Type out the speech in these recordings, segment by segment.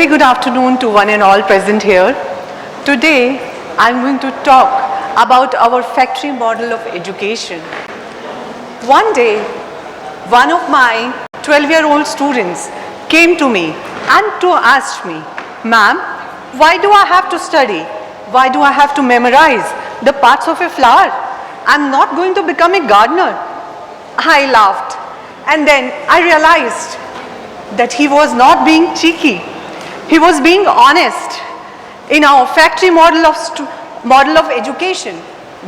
very good afternoon to one and all present here. Today, I'm going to talk about our factory model of education. One day, one of my 12-year-old students came to me and asked me, "Ma'am, why do I have to study? Why do I have to memorize the parts of a flower? I'm not going to become a gardener." I laughed, and then I realized that he was not being cheeky. He was being honest. In our factory model of education,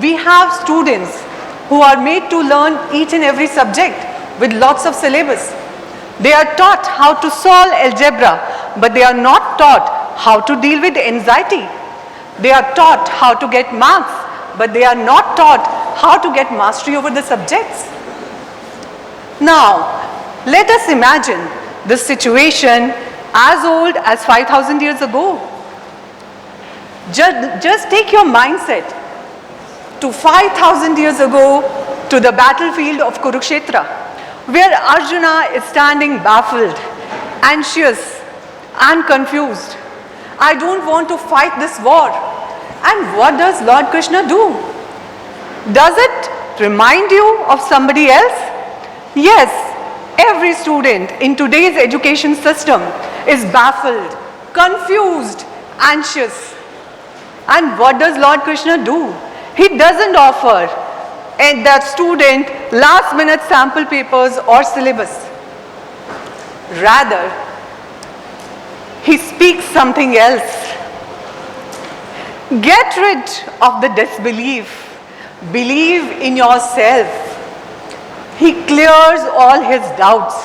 we have students who are made to learn each and every subject with lots of syllabus. They are taught how to solve algebra, but they are not taught how to deal with anxiety. They are taught how to get marks, but they are not taught how to get mastery over the subjects. Now, let us imagine the situation as old as 5,000 years ago. Just take your mindset to 5,000 years ago to the battlefield of Kurukshetra, where Arjuna is standing baffled, anxious and confused. I don't want to fight this war. And what does Lord Krishna do? Does it remind you of somebody else? Yes, every student in today's education system is baffled, confused, anxious. And what does Lord Krishna do? He doesn't offer that student last-minute sample papers or syllabus. Rather, he speaks something else. Get rid of the disbelief. Believe in yourself. He clears all his doubts.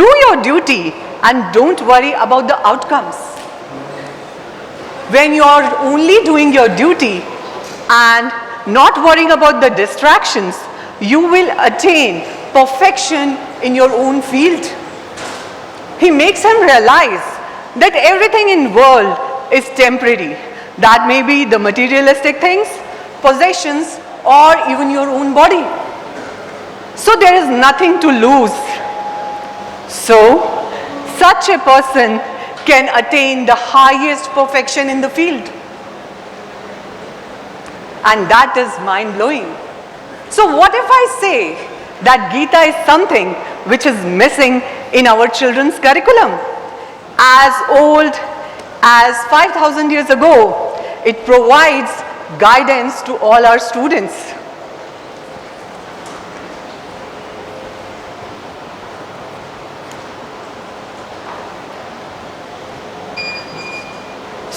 Do your duty and don't worry about the outcomes. When you are only doing your duty and not worrying about the distractions, you will attain perfection in your own field. He makes him realize that everything in the world is temporary. That may be the materialistic things, possessions, or even your own body. So there is nothing to lose. So, such a person can attain the highest perfection in the field. And that is mind-blowing. So what if I say that Gita is something which is missing in our children's curriculum? As old as 5,000 years ago, it provides guidance to all our students.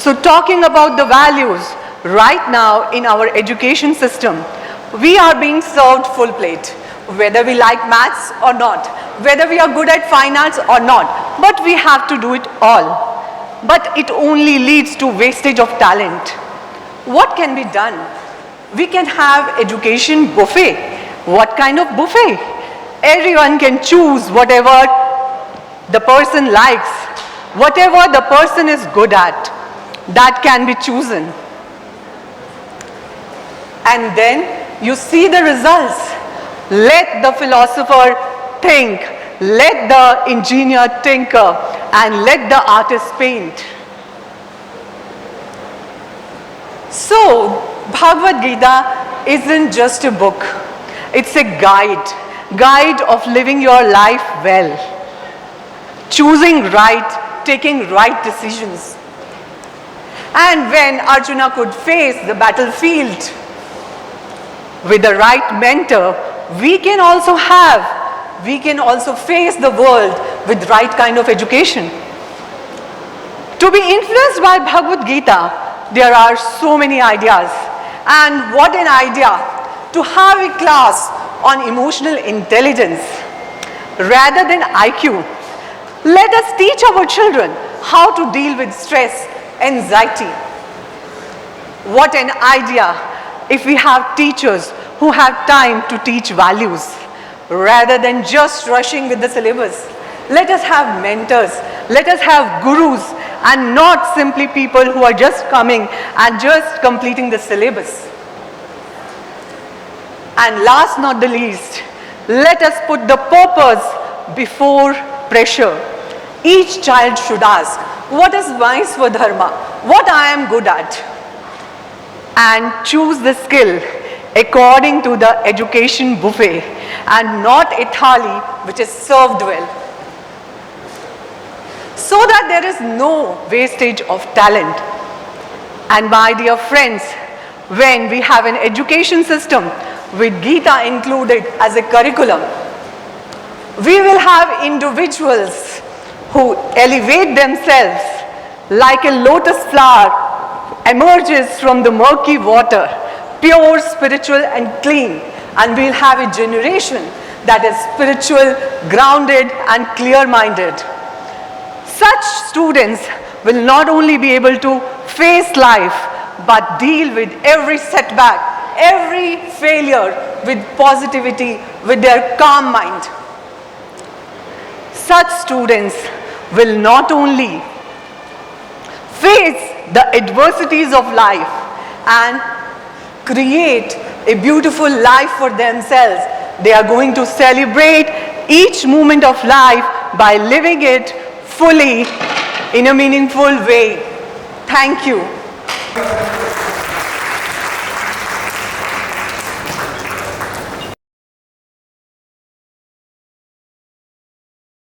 So talking about the values, right now in our education system, we are being served full plate, whether we like maths or not, whether we are good at fine arts or not, but we have to do it all. But it only leads to wastage of talent. What can be done? We can have education buffet. What kind of buffet? Everyone can choose whatever the person likes, whatever the person is good at. That can be chosen. And then you see the results. Let the philosopher think, let the engineer tinker, and let the artist paint. So, Bhagavad Gita isn't just a book. It's a guide of living your life well. Choosing right, taking right decisions. And when Arjuna could face the battlefield with the right mentor, we can also face the world with right kind of education. To be influenced by Bhagavad Gita, there are so many ideas. And what an idea to have a class on emotional intelligence rather than IQ. Let us teach our children how to deal with stress, anxiety. What an idea if we have teachers who have time to teach values rather than just rushing with the syllabus. Let us have mentors, let us have gurus, and not simply people who are just coming and just completing the syllabus. And last not the least, let us put the purpose before pressure. Each child should ask, what is my Swadharma? What I am good at? And choose the skill according to the education buffet and not a thali which is served well. So that there is no wastage of talent. And my dear friends, when we have an education system with Gita included as a curriculum, we will have individuals who elevate themselves like a lotus flower emerges from the murky water, pure, spiritual and clean, and we'll have a generation that is spiritual, grounded and clear-minded. Such students will not only be able to face life, but deal with every setback, every failure with positivity, with their calm mind. Such students will not only face the adversities of life and create a beautiful life for themselves. They are going to celebrate each moment of life by living it fully in a meaningful way. Thank you.